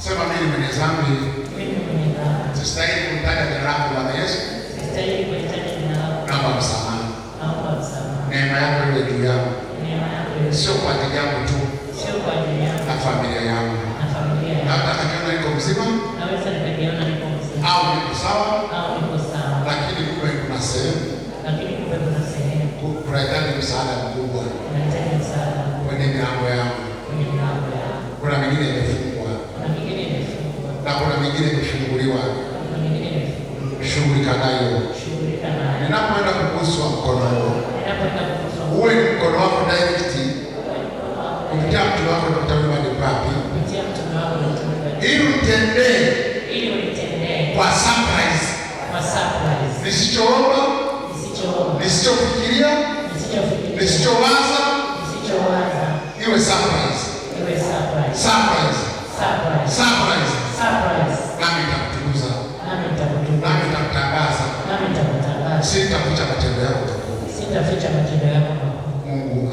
Sema mimi mwenye dhambi. Sistahili kumtaja jina lako Bwana Yesu. Naomba msamaha. Neema yako iwe juu yangu. Sio kwa ajili yangu tu, na familia yangu. Labda nikajiona niko mzima au niko sawa, lakini kumbe kuna sehemu kunahitaji msaada mkubwa kwenye milango yangu. Kuna mingine imefungwa na kuna mingine imefunguliwa. Shughulika nayo. Ninapoenda kuguswa mkono huo, uwe ni mkono wako direct kupitia mtu wako Dr. Wilman Papi, ili utendee kwa surprise, nisichoomba, nisichofikiria, nisichowaza, iwe surprise. Nami nitakutukuza, nami nitakutangaza, sitaficha matendo yako. Mungu